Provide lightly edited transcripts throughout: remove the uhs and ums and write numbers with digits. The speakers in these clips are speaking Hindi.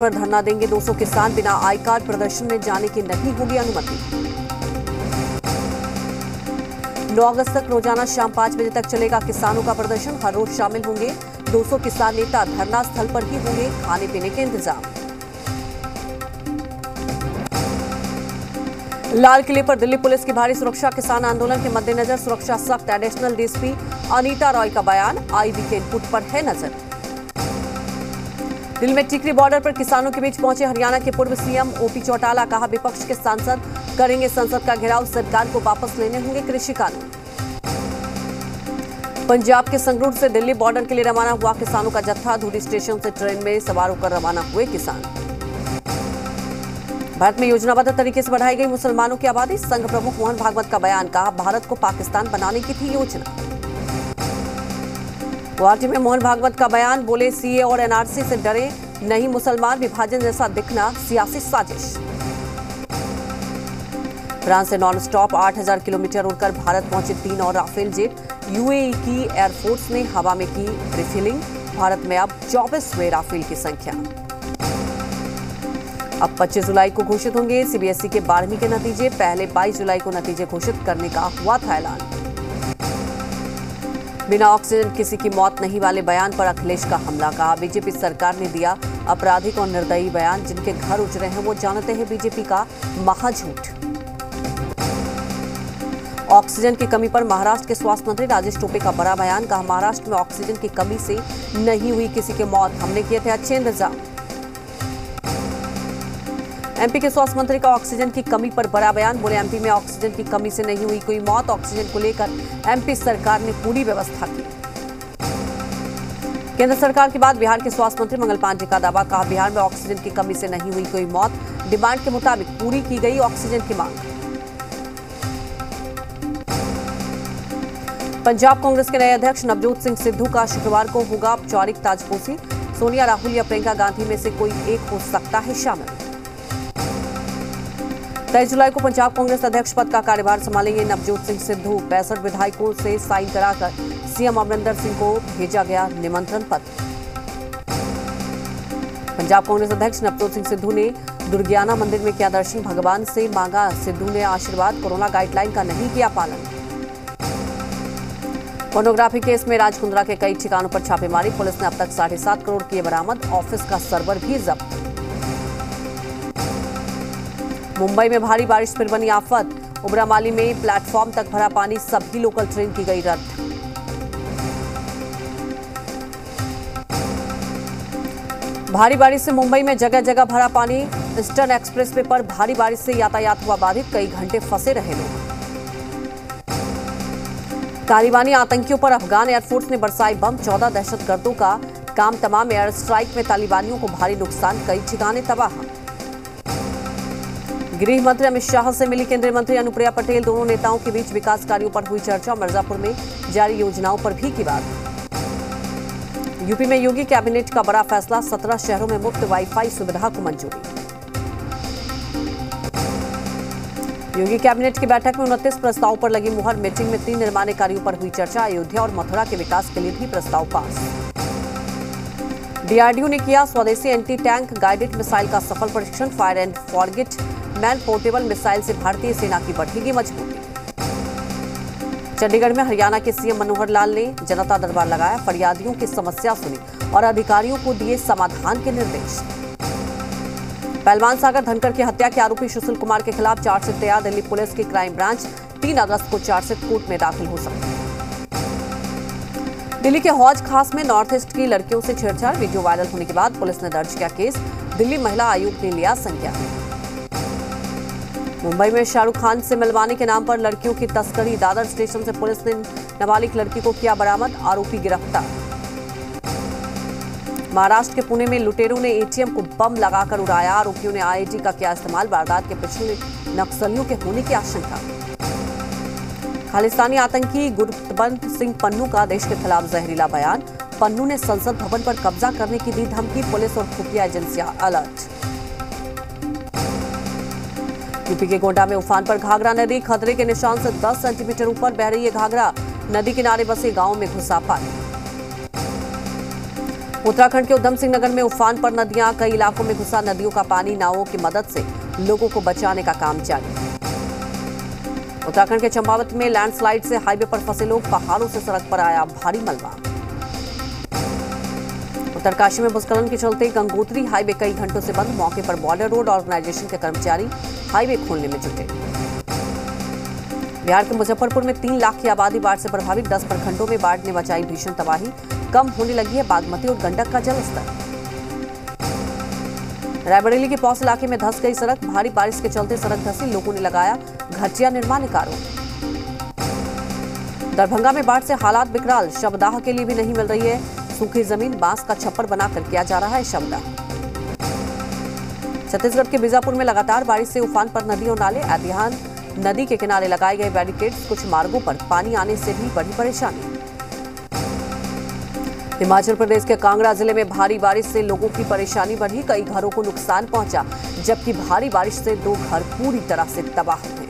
पर धरना देंगे 200 किसान, बिना आई कार्ड प्रदर्शन में जाने की नहीं होगी अनुमति। 9 अगस्त तक रोजाना शाम 5 बजे तक चलेगा किसानों का प्रदर्शन। हर रोज शामिल होंगे 200 किसान नेता, धरना स्थल पर ही होंगे खाने पीने के इंतजाम। लाल किले पर दिल्ली पुलिस की भारी सुरक्षा, किसान आंदोलन के मद्देनजर सुरक्षा सख्त। एडिशनल डीएसपी अनीता रॉय का बयान, आईबी के इनपुट पर है नजर। दिल्ली में टिकरी बॉर्डर पर किसानों के बीच पहुंचे हरियाणा के पूर्व सीएम ओपी चौटाला, कहा विपक्ष के सांसद करेंगे संसद का घेराव, सरकार को वापस लेने होंगे कृषि कानून। पंजाब के संगरूर से दिल्ली बॉर्डर के लिए रवाना हुआ किसानों का जत्था, धूरी स्टेशन से ट्रेन में सवार होकर रवाना हुए किसान। भारत में योजनाबद्ध तरीके से बढ़ाई गई मुसलमानों की आबादी, संघ प्रमुख मोहन भागवत का बयान, कहा भारत को पाकिस्तान बनाने की थी योजना। गुवाहाटी में मोहन भागवत का बयान, बोले सीए और एनआरसी से डरे नहीं मुसलमान, विभाजन जैसा दिखना सियासी साजिश। फ्रांस से नॉन स्टॉप 8000 किलोमीटर उड़कर भारत पहुंचे 3 और राफेल जेट। यूएई की एयरफोर्स ने हवा में की रिफिलिंग, भारत में अब 24 हुए राफेल की संख्या। अब 25 जुलाई को घोषित होंगे सीबीएसई के 12वीं के नतीजे, पहले 22 जुलाई को नतीजे घोषित करने का हुआ था ऐलान। बिना ऑक्सीजन किसी की मौत नहीं वाले बयान पर अखिलेश का हमला, कहा बीजेपी सरकार ने दिया आपराधिक और निर्दयी बयान, जिनके घर उजड़े हैं वो जानते हैं बीजेपी का महाझूठ। ऑक्सीजन की कमी पर महाराष्ट्र के स्वास्थ्य मंत्री राजेश टोपे का बड़ा बयान, कहा महाराष्ट्र में ऑक्सीजन की कमी से नहीं हुई किसी की मौत, हमने किए थे अच्छे इंतजाम। एमपी के स्वास्थ्य मंत्री का ऑक्सीजन की कमी पर बड़ा बयान, बोले एमपी में ऑक्सीजन की कमी से नहीं हुई कोई मौत, ऑक्सीजन को लेकर एमपी सरकार ने पूरी व्यवस्था की। केंद्र सरकार के बाद बिहार के स्वास्थ्य मंत्री मंगल पांडे का दावा, कहा बिहार में ऑक्सीजन की कमी से नहीं हुई कोई मौत, डिमांड के मुताबिक पूरी की गई ऑक्सीजन की मांग। पंजाब कांग्रेस के नए अध्यक्ष नवजोत सिंह सिद्धू का शुक्रवार को होगा औपचारिक ताजपोशी, सोनिया, राहुल या प्रियंका गांधी में से कोई एक हो सकता है शामिल। 23 जुलाई को पंजाब कांग्रेस अध्यक्ष पद का कार्यभार संभालेंगे नवजोत सिंह सिद्धू। 65 विधायकों से साइन कराकर सीएम अमरिंदर सिंह को भेजा गया निमंत्रण पत्र। पंजाब कांग्रेस अध्यक्ष नवजोत सिंह सिद्धू ने दुर्गियाना मंदिर में किया दर्शन, भगवान से मांगा सिद्धू ने आशीर्वाद, कोरोना गाइडलाइन का नहीं किया पालन। पोर्नोग्राफी केस में राज कुंद्रा के कई ठिकानों पर छापेमारी, पुलिस ने अब तक 7.5 करोड़ किए बरामद, ऑफिस का सर्वर भी जब्त। मुंबई में भारी बारिश फिर बनी आफत, उबरामाली में प्लेटफॉर्म तक भरा पानी, सभी लोकल ट्रेन की गई रद्द। भारी बारिश से मुंबई में जगह जगह भरा पानी, ईस्टर्न एक्सप्रेसवे पर भारी बारिश से यातायात हुआ बाधित, कई घंटे फंसे रहे लोग। तालिबानी आतंकियों पर अफगान एयरफोर्स ने बरसाई बम, 14 दहशतगर्दों का काम तमाम, एयर स्ट्राइक में तालिबानियों को भारी नुकसान, कई ठिकाने तबाह। गृह मंत्री अमित शाह से मिली केंद्रीय मंत्री अनुप्रिया पटेल, दोनों नेताओं के बीच विकास कार्यों पर हुई चर्चा, मिर्जापुर में जारी योजनाओं पर भी की बात। यूपी में योगी कैबिनेट का बड़ा फैसला, 17 शहरों में मुफ्त वाईफाई सुविधा को मंजूरी। योगी कैबिनेट की बैठक में 29 प्रस्तावों पर लगी मुहर, मीटिंग में 3 निर्माण कार्यों पर हुई चर्चा, अयोध्या और मथुरा के विकास के लिए भी प्रस्ताव पास। डीआरडीओ ने किया स्वदेशी एंटी टैंक गाइडेड मिसाइल का सफल परीक्षण, fire and forget man portable missile से भारतीय सेना की बढ़ेगी मजबूती। चंडीगढ़ में हरियाणा के सीएम मनोहर लाल ने जनता दरबार लगाया, फरियादियों की समस्या सुनी और अधिकारियों को दिए समाधान के निर्देश। पहलवान सागर धनकर की हत्या के आरोपी सुशील कुमार के खिलाफ चार्जशीट तैयार, दिल्ली पुलिस की क्राइम ब्रांच 3 अगस्त को चार्जशीट कोर्ट में दाखिल हो सकती है। दिल्ली के हौज खास में नॉर्थ ईस्ट की लड़कियों से छेड़छाड़, वीडियो वायरल होने के बाद पुलिस ने दर्ज किया केस, दिल्ली महिला आयोग ने लिया संज्ञान। मुंबई में शाहरुख खान से मिलवाने के नाम पर लड़कियों की तस्करी, दादर स्टेशन से पुलिस ने नाबालिग लड़की को किया बरामद, आरोपी गिरफ्तार। महाराष्ट्र के पुणे में लुटेरों ने एटीएम को बम लगाकर उड़ाया, आरोपियों ने आईईडी का किया इस्तेमाल, वारदात के पीछे नक्सलियों के होने की आशंका। खालिस्तानी आतंकी गुरबंत सिंह पन्नू का देश के खिलाफ जहरीला बयान, पन्नू ने संसद भवन पर कब्जा करने की दी धमकी, पुलिस और खुफिया एजेंसियां अलर्ट। यूपी के गोंडा में उफान पर घाघरा नदी, खतरे के निशान से 10 सेंटीमीटर ऊपर बह रही है घाघरा, नदी किनारे बसे गांव में घुसा पानी। उत्तराखंड के उधम सिंह नगर में उफान पर नदियां, कई इलाकों में घुसा नदियों का पानी। नावों की मदद से लोगों को बचाने का काम जारी। उत्तराखंड के चंपावत में लैंडस्लाइड से हाईवे पर फंसे लोग, पहाड़ों से सड़क पर आया भारी मलबा। उत्तरकाशी में भूस्खलन के चलते गंगोत्री हाईवे कई घंटों से बंद। मौके पर बॉर्डर रोड ऑर्गेनाइजेशन के कर्मचारी हाईवे खोलने में जुटे। बिहार के मुजफ्फरपुर में 3 लाख की आबादी बाढ़ से प्रभावित। 10 प्रखंडों में बाढ़ ने मचाई भीषण तबाही। कम होने लगी है बागमती और गंडक का जलस्तर। रायबरेली के पौस इलाके में धंस गई सड़क। भारी बारिश के चलते सड़क धंसी, लोगों ने लगाया घटिया निर्माण कार्यों। दरभंगा में बाढ़ से हालात बिकराल। शवदाह के लिए भी नहीं मिल रही है सूखी जमीन। बांस का छप्पर बनाकर किया जा रहा है शवदाह। छत्तीसगढ़ के बीजापुर में लगातार बारिश से उफान पर नदी और नाले। एतिहाद नदी के किनारे लगाए गए बैरिकेड्स। कुछ मार्गों पर पानी आने से भी बड़ी परेशानी। हिमाचल प्रदेश के कांगड़ा जिले में भारी बारिश से लोगों की परेशानी बढ़ी। कई घरों को नुकसान पहुंचा, जबकि भारी बारिश से 2 घर पूरी तरह से तबाह हुए।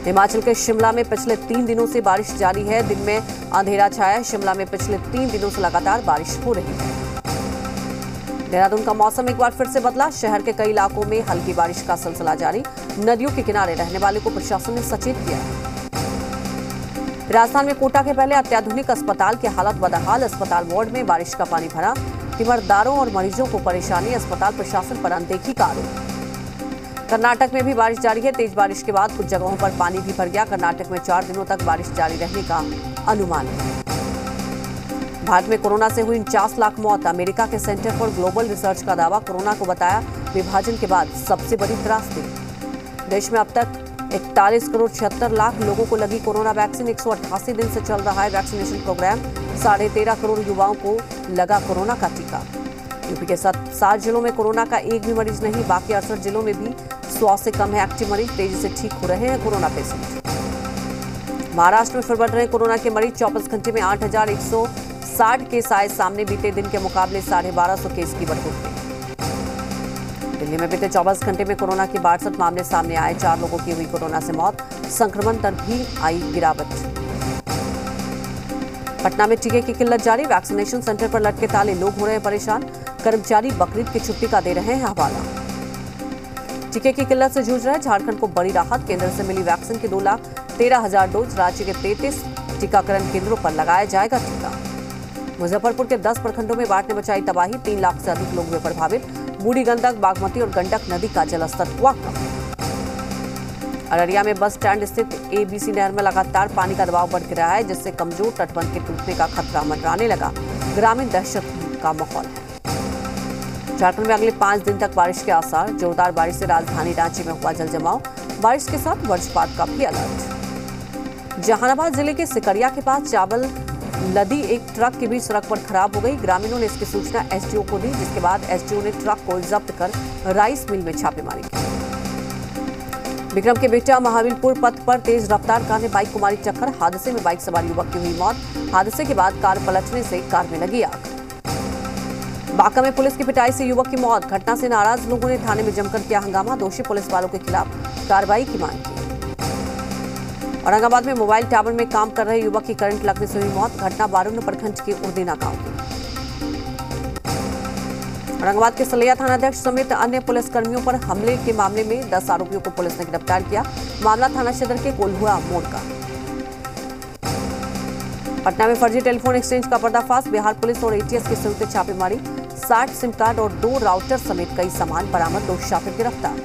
हिमाचल के शिमला में पिछले 3 दिनों से बारिश जारी है। दिन में अंधेरा छाया है। शिमला में पिछले 3 दिनों से लगातार बारिश हो रही है। देहरादून का मौसम एक बार फिर से बदला। शहर के कई इलाकों में हल्की बारिश का सिलसिला जारी। नदियों के किनारे रहने वालों को प्रशासन ने सचेत किया। राजस्थान में कोटा के पहले अत्याधुनिक अस्पताल की हालत बदहाल। अस्पताल वार्ड में बारिश का पानी भरा। तीमरदारों और मरीजों को परेशानी। अस्पताल प्रशासन पर अनदेखी का आरोप। कर्नाटक में भी बारिश जारी है। तेज बारिश के बाद कुछ जगहों पर पानी भी भर गया। कर्नाटक में 4 दिनों तक बारिश जारी रहने का अनुमान है। भारत में कोरोना से हुई 49 लाख मौत। अमेरिका के सेंटर फॉर ग्लोबल रिसर्च का दावा। कोरोना को बताया विभाजन के बाद सबसे बड़ी त्रासदी। देश में अब तक 41 करोड़ 76 लाख लोगों को लगी कोरोना वैक्सीन। 188 दिन से चल रहा है वैक्सीनेशन प्रोग्राम। 13.5 करोड़ युवाओं को लगा कोरोना का टीका। यूपी के 7 जिलों में कोरोना का एक भी मरीज नहीं। बाकी 68 जिलों में भी 100 से कम है एक्टिव मरीज। तेजी से ठीक हो रहे हैं कोरोना पेशेंट। महाराष्ट्र में फिर बढ़ रहे कोरोना के मरीज। 24 घंटे में 8,160 केस आए सामने। बीते दिन के मुकाबले 1250 केस की बढ़ोतरी। दिल्ली में बीते 24 घंटे में कोरोना के 62 मामले सामने आए। 4 लोगों की हुई कोरोना से मौत। संक्रमण दर भी आई गिरावट। पटना में टीके की किल्लत जारी। वैक्सीनेशन सेंटर पर लटके ताले, लोग हो रहे हैं परेशान। कर्मचारी बकरीद की छुट्टी का दे रहे हैं हवाला। टीके की किल्लत से जूझ रहे झारखंड को बड़ी राहत। केंद्र से मिली वैक्सीन के 2,13,000 डोज। राज्य के 33 टीकाकरण केंद्रों पर लगाया जाएगा टीका। मुजफ्फरपुर के 10 प्रखंडों में बाढ़ ने मचाई तबाही। 3 लाख से अधिक लोग हुए प्रभावित। बूढ़ी गंडक, बागमती और गंडक नदी का जलस्तर हुआ कम। अररिया में बस स्टैंड स्थित ABC नहर में लगातार पानी का दबाव बढ़ रहा है, जिससे कमजोर तटबंध के टूटने का खतरा मंडराने लगा। ग्रामीण दहशत का माहौल है। झारखंड में अगले 5 दिन तक बारिश के आसार। जोरदार बारिश से राजधानी रांची में हुआ जलजमाव। बारिश के साथ वज्रपात का भी अलर्ट। जहानाबाद जिले के सिकरिया के पास चावल लदी एक ट्रक के बीच सड़क पर खराब हो गई। ग्रामीणों ने इसकी सूचना SDO को दी, जिसके बाद SDO ने ट्रक को जब्त कर राइस मिल में छापेमारी की। विक्रम के बेटा महावीरपुर पथ पर तेज रफ्तार कार ने बाइक को मारी टक्कर। हादसे में बाइक सवार युवक की हुई मौत। हादसे के बाद कार पलटने से कार में लगी आग। बांका में पुलिस की पिटाई से युवक की मौत। घटना से नाराज लोगों ने थाने में जमकर किया हंगामा। दोषी पुलिस वालों के खिलाफ कार्रवाई की मांग की। औरंगाबाद में मोबाइल टावर में काम कर रहे युवक की करंट लगने से हुई मौत। घटना बारूण प्रखंड के उर्देना गांव की। औरंगाबाद के सलैया थानाध्यक्ष समेत अन्य पुलिसकर्मियों पर हमले के मामले में 10 आरोपियों को पुलिस ने गिरफ्तार किया। मामला थाना क्षेत्र के कोल्हुआ मोड़ का। पटना में फर्जी टेलीफोन एक्सचेंज का पर्दाफाश। बिहार पुलिस और ATS की संयुक्त छापेमारी। 60 सिम कार्ड और 2 राउटर समेत कई सामान बरामद। 2 छात्र गिरफ्तार।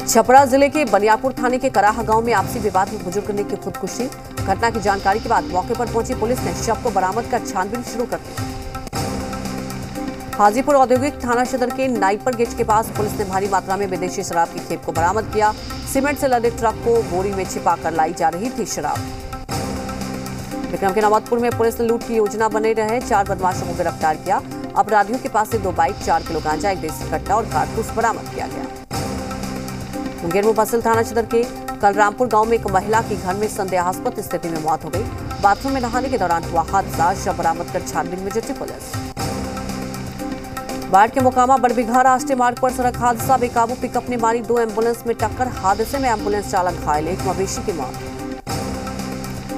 छपरा जिले के बनियापुर थाने के कराह गांव में आपसी विवाद में बुजुर्ग ने की खुदकुशी। घटना की जानकारी के बाद मौके पर पहुंची पुलिस ने शव को बरामद कर छानबीन शुरू कर दी। हाजीपुर औद्योगिक थाना क्षेत्र के नाइपरगेज के पास पुलिस ने भारी मात्रा में विदेशी शराब की खेप को बरामद किया। सीमेंट से लदे ट्रक को बोरी में छिपाकर लाई जा रही थी शराब। विक्रम के नौबतपुर में पुलिस ने लूट की योजना बने रहे 4 बदमाशों को गिरफ्तार किया। अपराधियों के पास से 2 बाइक, 4 किलो गांजा, 1 देसी कट्टा और कारतूस बरामद किया गया। मुंगेर मुफस्सिल थाना क्षेत्र के कलरामपुर गांव में एक महिला की घर में संदेहास्पद स्थिति में मौत हो गई। बाथरूम में नहाने के दौरान हुआ हादसा। शव बरामद कर छानबीन में जुटी पुलिस। बाढ़ के मोकामा बड़बिघा राष्ट्रीय मार्ग पर सड़क हादसा। बेकाबू पिकअप ने मारी 2 एम्बुलेंस में टक्कर। हादसे में एम्बुलेंस चालक घायल, एक मवेशी की मौत।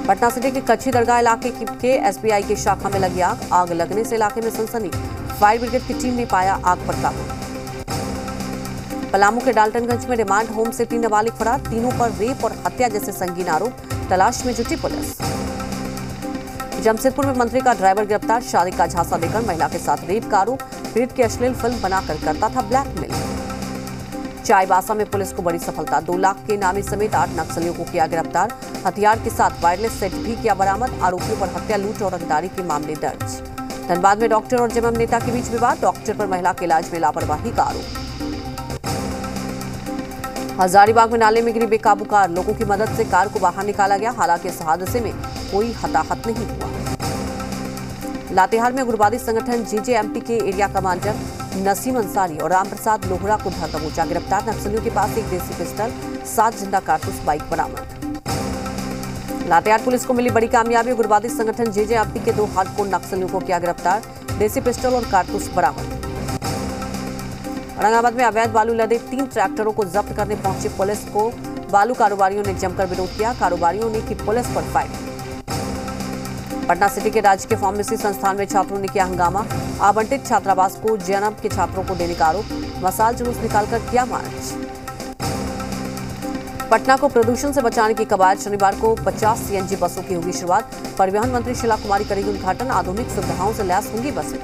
पटना सिटी के कच्ची दरगाह इलाके के एसबीआई की शाखा में लगी आग लगने से इलाके में सनसनी। फायर ब्रिगेड की टीम ने पाया आग पर काबू। पलामू के डाल्टनगंज में रिमांड होम से 3 नाबालिग फरार, तीनों पर रेप और हत्या जैसे संगीन आरोप, तलाश में जुटी पुलिस। जमशेदपुर में मंत्री का ड्राइवर गिरफ्तार, शादी का झांसा देकर महिला के साथ रेप का आरोप, पीड़ित की अश्लील फिल्म बनाकर करता था ब्लैकमेल। चाईबासा में पुलिस को बड़ी सफलता, 2 लाख के इनामी समेत 8 नक्सलियों को किया गिरफ्तार, हथियार के साथ वायरलेस सेट भी किया बरामद, आरोपियों पर हत्या, लूट और रंगदारी के मामले दर्ज। धनबाद में डॉक्टर और जेएमएम नेता के बीच विवाद, डॉक्टर पर महिला के इलाज में लापरवाही का आरोप। हजारीबाग में नाले में गिरी बेकाबू कार, लोगों की मदद से कार को बाहर निकाला गया, हालांकि इस हादसे में कोई हताहत नहीं हुआ। लातेहार में उग्रवादी संगठन जेजेएमपी के एरिया कमांडर नसीम अंसारी और रामप्रसाद लोहरा को धर दबोचा, गिरफ्तार। नक्सलियों के पास 1 देसी पिस्टल, 7 जिंदा कारतूस, बाइक बरामद। लातेहार पुलिस को मिली बड़ी कामयाबी, उग्रवादी संगठन जेजेएमपी के 2 हार्डकोर नक्सलियों को किया गिरफ्तार, देसी पिस्टल और कारतूस बरामद। औरंगाबाद में अवैध बालू लदे 3 ट्रैक्टरों को जब्त करने पहुंची पुलिस को बालू कारोबारियों ने जमकर विरोध किया, कारोबारियों ने की पुलिस पर फायरिंग। पटना सिटी के राजकीय फार्मेसी संस्थान में छात्रों ने किया हंगामा, आवंटित छात्रावास को जेएनएम के छात्रों को देने का आरोप, मसाल जुलूस निकालकर किया मार्च। पटना को प्रदूषण से बचाने की कवायद, शनिवार को 50 सीएनजी बसों की होगी शुरुआत, परिवहन मंत्री शीला कुमारी करेगी उद्घाटन, आधुनिक सुविधाओं से लैस होंगी बसें।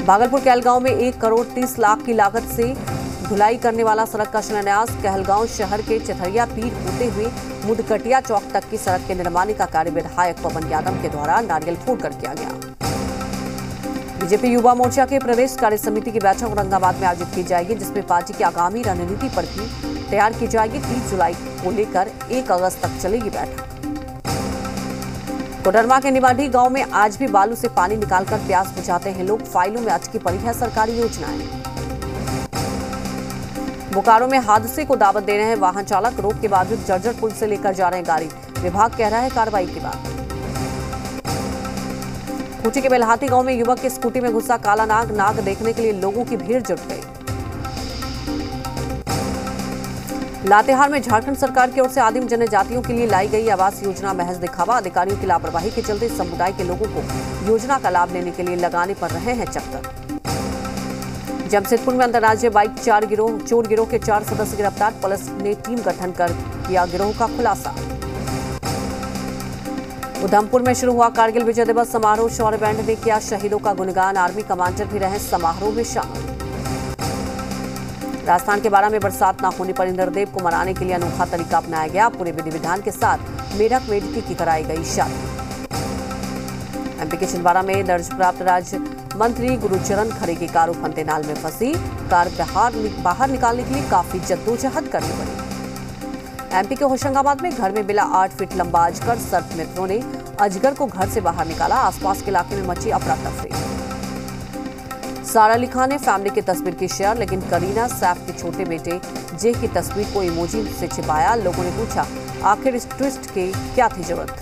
भागलपुर कहलगांव में 1 करोड़ 30 लाख की लागत से धुलाई करने वाला सड़क का शिलान्यास, कहलगांव शहर के चथरिया पीर होते हुए मुदकटिया चौक तक की सड़क के निर्माण का कार्य विधायक पवन यादव के द्वारा नारियल फोड़कर किया गया। बीजेपी युवा मोर्चा के प्रदेश कार्य समिति की बैठक औरंगाबाद में आयोजित की जाएगी, जिसमें पार्टी की आगामी रणनीति पर भी तैयार की जाएगी। 30 जुलाई को लेकर 1 अगस्त तक चलेगी बैठक। कोडरमा के निवाडी गांव में आज भी बालू से पानी निकालकर प्यास बुझाते हैं लोग, फाइलों में अटकी पड़ी है सरकारी योजनाएं। बोकारो में हादसे को दावत दे रहे हैं वाहन चालक, रोक के बावजूद जर्जर पुल से लेकर जा रहे हैं गाड़ी, विभाग कह रहा है कार्रवाई के बाद। खूंटी के बेलहाती गांव में युवक की स्कूटी में घुसा काला नाग, नाग देखने के लिए लोगों की भीड़ जुट गई। लातेहार में झारखंड सरकार की ओर से आदिम जनजातियों के लिए लाई गई आवास योजना महज दिखावा, अधिकारियों की लापरवाही के चलते समुदाय के लोगों को योजना का लाभ लेने के लिए लगाने पड़ रहे हैं चक्कर। जमशेदपुर में अंतर्राज्यीय बाइक चोर गिरोह के 4 सदस्य गिरफ्तार, पुलिस ने टीम गठन कर किया गिरोह का खुलासा। उधमपुर में शुरू हुआ कारगिल विजय दिवस समारोह, शौर्य बैंड ने किया शहीदों का गुणगान, आर्मी कमांडर भी रहे समारोह में शामिल। राजस्थान के बारा में बरसात न होने पर इंद्रदेव को मनाने के लिए अनोखा तरीका अपनाया गया, पूरे विधि विधान के साथ मेढक मेढकी की कराई गई शादी। एमपी के छिंदवाड़ा में दर्ज प्राप्त राज्य मंत्री गुरुचरण खरे की कार फंतेनाल में फंसी, कार बाहर निकालने के लिए काफी जद्दोजहद करनी पड़ी। एमपी के होशंगाबाद में घर में मिला 8 फीट लंबा अजगर, सर्प मित्रों ने अजगर को घर से बाहर निकाला, आसपास के इलाके में मची अफरा तफरी। सारा अली खान ने फैमिली की तस्वीर की शेयर, लेकिन करीना सैफ के छोटे बेटे जे की तस्वीर को इमोजी से छिपाया। लोगों ने पूछा आखिर इस ट्विस्ट की क्या थी जरूरत।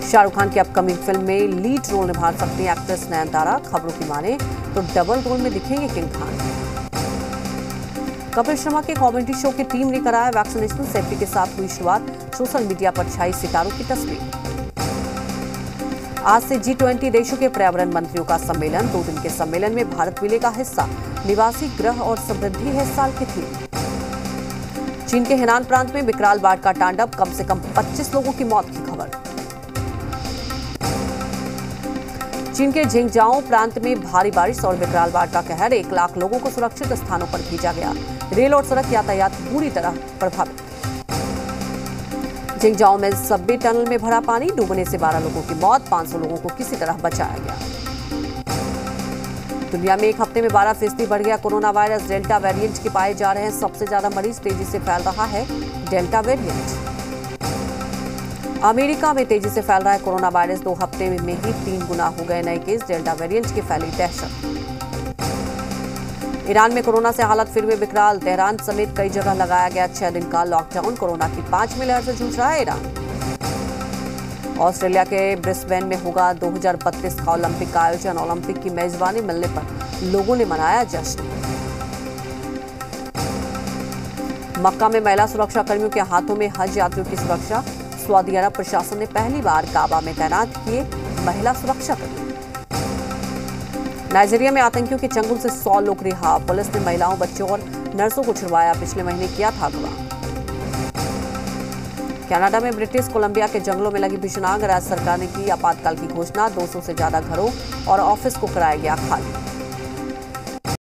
शाहरुख खान की अपकमिंग फिल्म में लीड रोल निभा सकती हैं एक्ट्रेस नयनतारा, खबरों की माने तो डबल रोल में दिखेंगे किंग खान। कपिल शर्मा के कॉमेडी शो की टीम ने कराया वैक्सीनेशन, सेफ्टी के साथ हुई शुरुआत, सोशल मीडिया पर छाई सितारों की तस्वीर। आज से G20 देशों के पर्यावरण मंत्रियों का सम्मेलन, 2 दिन के सम्मेलन में भारत मिलेगा हिस्सा, निवासी ग्रह और समृद्धि है साल की थीम। चीन के हेनान प्रांत में विकराल बाढ़ का तांडव, कम से कम 25 लोगों की मौत की खबर। चीन के झिंगजाओ प्रांत में भारी बारिश और विकराल बाढ़ का कहर, 1 लाख लोगों को सुरक्षित स्थानों पर भेजा गया, रेल और सड़क यातायात बुरी तरह प्रभावित। झिंगजाओ में सबवे टनल में भरा पानी, डूबने से 12 लोगों की मौत, 500 लोगों को किसी तरह बचाया गया। दुनिया में 1 हफ्ते में 12% बढ़ गया कोरोना वायरस, डेल्टा वेरिएंट के पाए जा रहे हैं सबसे ज्यादा मरीज, तेजी से फैल रहा है डेल्टा वेरिएंट। अमेरिका में तेजी से फैल रहा है कोरोना वायरस, 2 हफ्ते में ही 3 गुना हो गए नए केस, डेल्टा वेरिएंट की फैली दहशत। ईरान में कोरोना से हालत फिर भी विकराल, तेहरान समेत कई जगह लगाया गया 6 दिन का लॉकडाउन, कोरोना की 5वीं लहर से जूझ रहा है ईरान। ऑस्ट्रेलिया के ब्रिस्बेन में होगा 2032 का ओलंपिक का आयोजन, ओलंपिक की मेजबानी मिलने पर लोगों ने मनाया जश्न। मक्का में महिला सुरक्षा कर्मियों के हाथों में हज यात्रियों की सुरक्षा। सऊदी अरब प्रशासन ने पहली बार काबा में तैनात किए महिला सुरक्षा कर्मी। नाइजीरिया में आतंकियों के चंगुल से 100 लोग रिहा। पुलिस ने महिलाओं, बच्चों और नर्सों को छुड़वाया। पिछले महीने किया था अगवा। कनाडा में ब्रिटिश कोलंबिया के जंगलों में लगी भीषण आग। राज्य सरकार ने की आपातकाल की घोषणा। 200 से ज्यादा घरों और ऑफिस को कराया गया खाली।